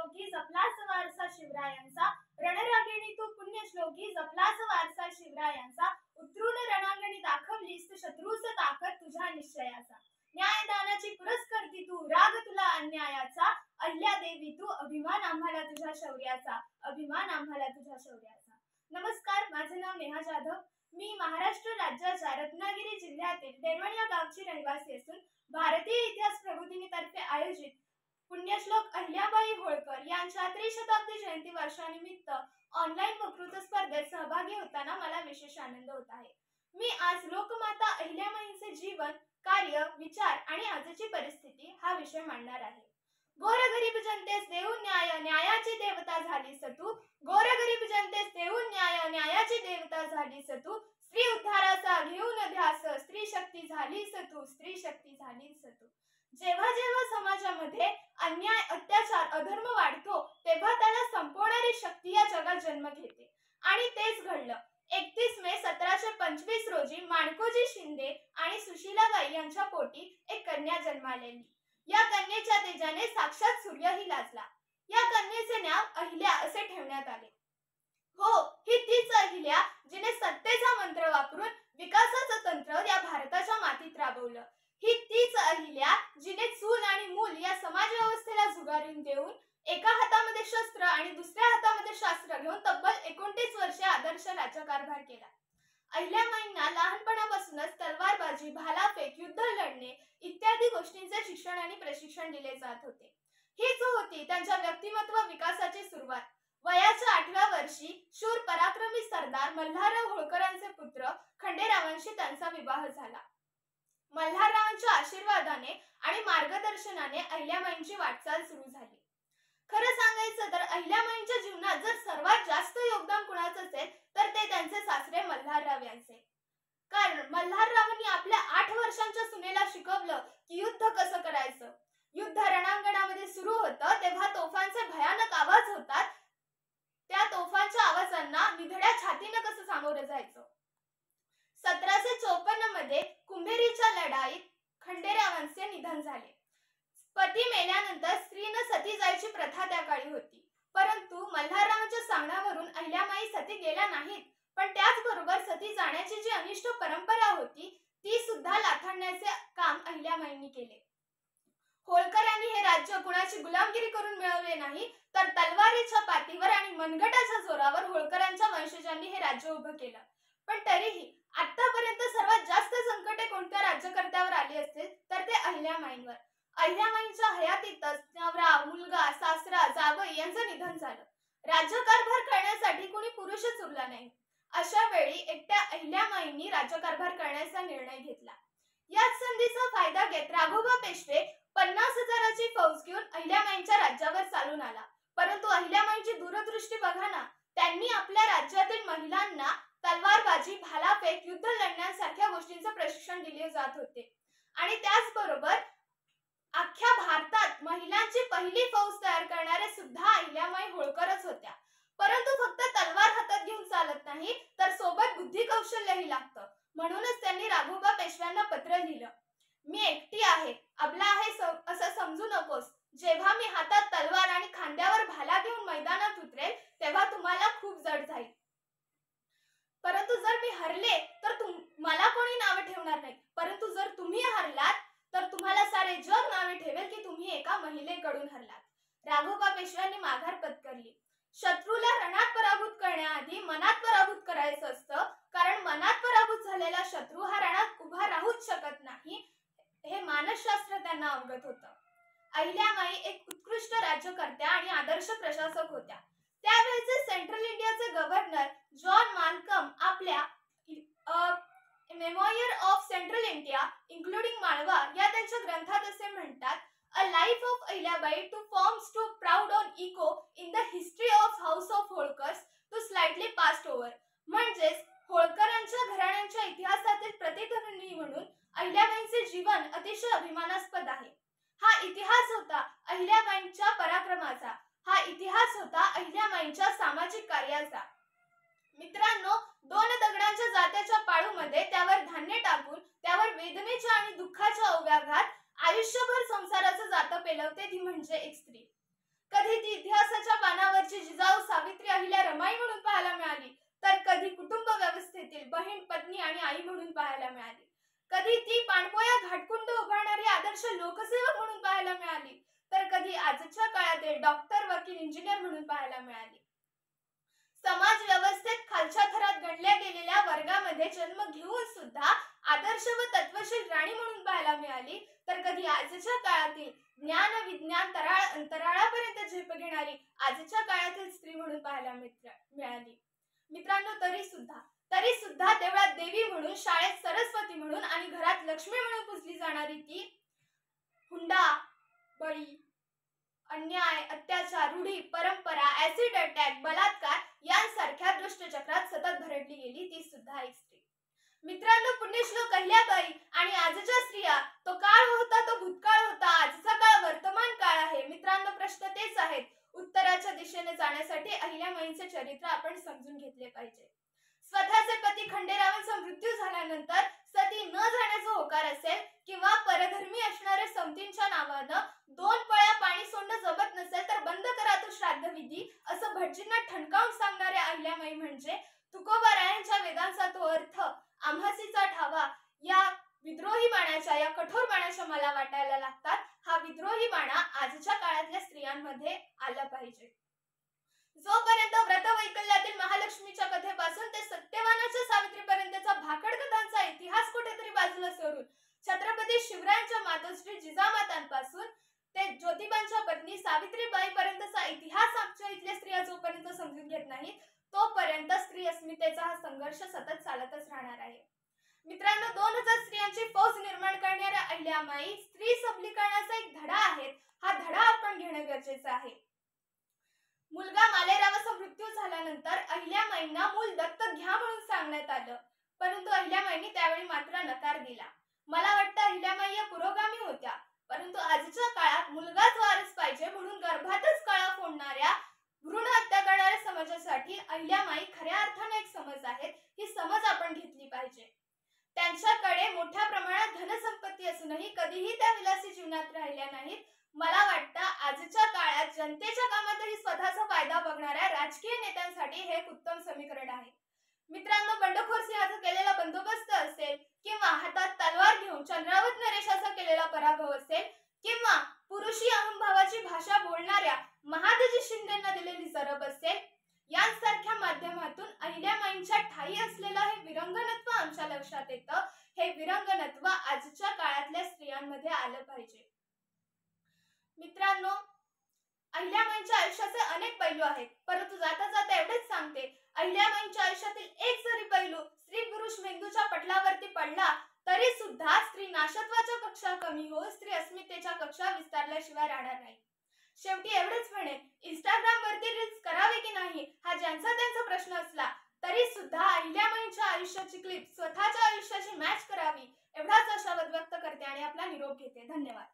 पुण्यश्लोकी जपलास वारसा शिवरायांचा, रणरागिणी तू पुण्यश्लोकी जपलास वारसा शिवरायांचा, उतरून रणांगणी दाखवलीस शत्रूच ताकद तुझ्या निश्चयाचा. न्यायदानाची पुरस्कर्ती तू, राग तुला अन्यायाचा, अहिल्यादेवी तू, अभिमान आम्हाला तुझ्या शौर्याचा, अभिमान आम्हाला तुझ्या शौर्याचा. नमस्कार, माझे नाव नेहा जाधव. मी महाराष्ट्र राज्याच्या रत्नागिरी जिल्ह्यातील डेरवण या गावची रहिवासी असून भारतीय इतिहास प्रबोधिनीतर्फे आयोजित पुण्यश्लोक अहिल्याबाई होळकर यांच्या त्रिशताब्दी जयंती वर्षानिमित्त ऑनलाईन वक्तृत्व स्पर्धेत सहभागी होताना मला विशेष आनंद होत आहे. मी आज लोकमाता अहिल्याबाईंचे जीवन, कार्य, विचार आणि आजची परिस्थिती हा विषय मांडणार आहे. गोरगरीब जनतेस देऊन न्याय, न्यायाची देवता झालीस तू, गोरगरीब जनतेस देऊन न्याय, न्यायाची देवता झालीस तू, स्त्री उद्धाराचा घेऊन ध्यास, स्त्री शक्ती झालीस तू, स्त्री शक्ती झालीस तू. जेव्हा जेव्हा समाजामध्ये अन्याय, अत्याचार, अधर्म वाढतो तेव्हा त्याला संपवणारी शक्ती या जगात जन्म घेते आणि तेच घडलं. 31 मे 1725 रोजी माणकोजी शिंदे आणि सुशीलाबाई यांच्या पोटी एक कन्या जन्मालेली. या कन्येच्या तेजाने साक्षात सूर्यही लाजला. या कन्येचे नाव अहिल्या असे ठेवण्यात आले. हो, ही तीच अहिल्या जिने सत्तेचा मंत्र वापरून विकासाचं तंत्र या भारताच्या मातीत राबवलं. ही तीच अहिल्या जिने चूल आणि मूल या समाज व्यवस्थेला झुगारून देऊन एका हातामध्ये शस्त्र आणि दुसऱ्या हातामध्ये शास्त्र घेऊन तब्बल 29 वर्षे आदर्श राज्यकारभार केला. अहिल्याबाईंना लहानपणापासूनच तलवारबाजी, भालाफेक, युद्ध लढणे इत्यादी गोष्टींचे शिक्षण आणि प्रशिक्षण दिले जात होते. हीच होती त्यांच्या व्यक्तिमत्व विकासाची सुरुवात. वयाच्या 8व्या वर्षी शूर पराक्रमी सरदार मल्हारराव होळकरांचे पुत्र खंडेरावांशी त्यांचा विवाह झाला. मल्हाररावांच्या आशीर्वादाने आणि मार्गदर्शनाने अहिल्याबाईंची वाटचाल सुरू झाली. खरं सांगायचं तर अहिल्याबाईंच्या जीवनात जर सर्वात जास्त योगदान कुणाचं असेल तर ते त्यांचे सासरे मल्हारराव यांचे. कारण मल्हाररावांनी आपल्या 8 वर्षांच्या सुनेला शिकवलं की युद्ध कसं करायचं. युद्ध रणांगणामध्ये सुरू होतं तेव्हा तोफांचे भयानक आवाज होतात. त्या तोफांच्या आवाजांना निधड्या छातीनं कसं सामोरं जायचं. 1754 मध्ये कुंभेरीच्या लढाईत खंडेरावांचे निधन झाले. पती मेल्यानंतर स्त्रीनं सती जायची प्रथा त्या काळी होती. परंतु मल्हाररावांच्या सांगण्यावरून अहिल्याबाई सती गेल्या नाहीत, पण त्याचबरोबर सती जाण्याची जी अनिष्ट परंपरा होती ती सुद्धा लाथाडण्याचे काम अहिल्याबाईंनी केले. होळकरांनी हे राज्य कुणाची गुलामगिरी करून मिळवले नाही, तर तलवारीच्या पाठीवर आणि मनगटाच्या जोरावर होळकरांच्या वंशजांनी हे राज्य उभं केलं. पण तरीही आतापर्यंत सर्वात जास्त संकटे कोणत्या राज्यकर्त्यावर आली असतील तर ते अहिल्याबाईंवर. अहिल्याबाईंच्या हयातीतच नवरा, मुलगा, सासरा, जावई यांचं निधन झालं. राज्यकारभार करण्यासाठी कोणी पुरुषच उरला नाही. अशा वेळी एकट्या अहिल्याबाईंनी राज्यकारभार करण्याचा निर्णय घेतला. याच संधीचा फायदा घेत राघोबा पेशवे 50,000ची फौज घेऊन अहिल्याबाईंच्या राज्यावर चालून आला. परंतु अहिल्याबाईंची दूरदृष्टी बघा ना, त्यांनी आपल्या राज्यातील महिलांना तलवारबाजी, भालाफेक, युद्ध लढण्यासारख्या गोष्टींचं प्रशिक्षण दिले जात होते आणि त्याचबरोबर अख्ख्या भारतात महिलांची पहिली फौज तयार करणारे सुद्धा अहिल्याबाई होळकरच होत्या. परंतु फक्त तलवार हातात घेऊन चालत नाही, तर सोबत बुद्धी कौशल्यही लागतं. म्हणूनच त्यांनी राघोबा पेशव्यांना पत्र लिहिलं, मी एकटी आहे, अबला आहे असं समजू नकोस. जेव्हा मी हातात तलवार आणि खांद्यावर भाला घेऊन मैदानात उतरेल तेव्हा तुम्हाला खूप जड जाईल. परंतु जर मी हरले तर मला कोणी नावे ठेवणार नाही. परंतु जर तुम्ही हरलात तर तुम्हाला सारे जग नावे ठेवेल की तुम्ही एका महिलेकडून हरलात. राघोबा पेशव्यांनी माघार पत्करली. शत्रूला रणात पराभूत करण्याआधी मनात पराभूत करायचं असतं, कारण मनात पराभूत झालेला शत्रू हा रणात उभा राहूच शकत नाही, हे मानसशास्त्र त्यांना अवगत होतं. अहिल्याबाई एक उत्कृष्ट राज्यकर्त्या आणि आदर्श प्रशासक होत्या. त्यावेळेचे सेंट्रल इंडियाचे गव्हर्नर जॉन माल्कम आपल्या memoir of central India including Malwa या त्यांच्या ग्रंथात असे म्हणतात, a life of Ahilyabai to forms to proud on echo in the history of house of Holkars to slightly passed over. म्हणजेच होळकरांच्या घराण्यांच्या इतिहासातील प्रतिध्वनी म्हणून अहिल्याबाईंचे जीवन अतिशय अभिमानास्पद आहे. हा इतिहास होता अहिल्याबाईंच्या पराक्रमाचा, हा इतिहास होता अहिल्याबाईंच्या सामाजिक कार्याचा. मित्रांनो, 2 दगडांच्या जात्याच्या पाळूमध्ये त्यावर धान्य टाकून त्यावर वेदनेच्या आणि दुःखाच्या ओव्या घात आयुष्यभर संसाराचं जातं पेलवते ती म्हणजे एक स्त्री. कधी ती इतिहासाच्या पानावरची जिजाऊ सावित्री अहिल्या रमाई म्हणून पाहायला मिळाली, तर कधी कुटुंब व्यवस्थेतील बहीण, पत्नी आणि आई म्हणून पाहायला मिळाली. कधी ती पाणपोया घाटकुंड उभारणारी आदर्श लोकसेवक म्हणून पाहायला मिळाली, तर कधी आजच्या काळातील डॉक्टर, वकील, इंजिनियर म्हणून पाहायला मिळाली. समाज व्यवस्थेत खालच्या थरात गणल्या गेलेल्या वर्गामध्ये जन्म घेऊन सुद्धा आदर्श व तत्वशील राणी म्हणून पाहायला मिळाली, तर कधी आजच्या काळातील ज्ञान विज्ञान अंतराळापर्यंत झेप घेणारी आजच्या काळातील स्त्री म्हणून पाहायला मिळाली. मित्रांनो, तरी सुद्धा देवळात देवी म्हणून, शाळेत सरस्वती म्हणून आणि घरात लक्ष्मी म्हणून पूजली जाणारी ती हुंडा, बळी, अन्याय, अत्याचार, रूढी, परंपरा, ऍसिड अटॅक, बलात्कार यांसारख्या दुष्ट चक्रात सतत भरडली गेली ती सुद्धा एक स्त्री. मित्रांनो, पुण्यश्लोक अहिल्याबाई आणि आजच्या स्त्रिया, तो काळ होता तो भूतकाळ होता, आजचा काळ वर्तमान काळ आहे. मित्रांनो, प्रश्न तेच आहेत. उत्तराच्या दिशेने जाण्यासाठी अहिल्याबाईंचे चरित्र आपण समजून घेतले पाहिजे. स्वतःचे पती खंडेरावांचा मृत्यू झाल्यानंतर सती न जाण्याचा होकार असेल किंवा परधर्मी असणाऱ्या समतींच्या नावानं 2 पळ्या पाणी सोडणं जमत नसेल तर बंद करा तो श्राद्धविधी, असं भटजींना ठणकावून सांगणाऱ्या अहिल्याबाई म्हणजे तुकोबारायांच्या वेदांचा तो अर्थ आम्हासीचा ठावा या विद्रोही बाणाच्या, या कठोर बाणाच्या मला वाटायला लागतात. हा विद्रोही बाणा आजच्या काळातल्या स्त्रियांमध्ये आला पाहिजे. जोपर्यंत व्रतवैकल्यातील महालक्ष्मीच्या कथेपासून ते सत्यवानाच्या सावित्रीपर्यंतचा भाकड कथांचा इतिहास कुठेतरी बाजूला सोडून छत्रपती शिवरायांच्या मातोश्री जिजामातांपासून ते ज्योतिबांच्या पत्नी सावित्रीबाई पर्यंतचा इतिहास आमच्या इथल्या स्त्रिया जोपर्यंत समजून घेत नाहीत, तोपर्यंत स्त्री अस्मितेचा हा संघर्ष सतत चालतच राहणार आहे. मित्रांनो, 2000 स्त्रियांची फौज निर्माण करणाऱ्या अहिल्याबाई स्त्री सबलीकरणाचा एक धडा आहेत. हा धडा आपण घेणं गरजेचं आहे. मुलगा मालेरावाचा मृत्यू झाल्यानंतर अहिल्याबाईंना मूल दत्तक घ्या म्हणून सांगण्यात आलं, परंतु अहिल्याबाईंनी त्यावेळी मात्र नकार दिला. मला वाटतं अहिल्याबाई या पुरोगामी होत्या, परंतु आजच्या काळात मुलगाच वारस पाहिजे म्हणून गर्भातच कळा फोडणाऱ्या, भ्रूण हत्या करणाऱ्या समाजासाठी अहिल्याबाई खऱ्या अर्थाने एक समज आहेत. ही समज आपण घेतली पाहिजे. त्यांच्याकडे मोठ्या प्रमाणात धनसंपत्ती असूनही कधीही त्या विलासी जीवनात राहिल्या नाहीत. मला वाटतं आजच्या काळात जनतेच्या कामातही स्वतःचा फायदा बघणाऱ्या राजकीय नेत्यांसाठी हे एक उत्तम समीकरण आहे. मित्रांनो, बंडखोर सिंहाचा केलेला बंदोबस्त असेल किंवा हातात तलवार घेऊन चंद्रावत नरेशाचा केलेला पराभव असेल किंवा पुरुषी अहंभावाची भाषा बोलणाऱ्या महादजी शिंदेंना दिलेली जरब असेल, यांसारख्या माध्यमातून अहिल्याबाईंच्या ठायी असलेलं हे विरंगणत्व आमच्या लक्षात येतं. हे विरंगणत्व आजच्या काळातल्या स्त्रियांमध्ये आलं पाहिजे. मित्रांनो, अहिल्याबाईंच्या आयुष्याचे अनेक पैलू आहेत, परंतु जाता जाता एवढेच सांगते, अहिल्याबाईंच्या आयुष्यातील एक जरी पैलू स्त्री पुरुष मेंदूच्या पटलावरती पडला तरी सुद्धा स्त्री नाशत्वाच्या कक्षा कमी होऊन स्त्री अस्मितेच्या कक्षा विस्तारल्याशिवाय राहणार नाही. शेवटी एवढेच म्हणेन, इंस्टाग्राम वरती रील्स करावे की नाही हा ज्यांचा त्यांचा प्रश्न असला तरी सुद्धा अहिल्याबाईंच्या आयुष्याची क्लिप स्वतःच्या आयुष्याशी मॅच करावी एवढाच आशावाद व्यक्त करते आणि आपला निरोप घेते. धन्यवाद.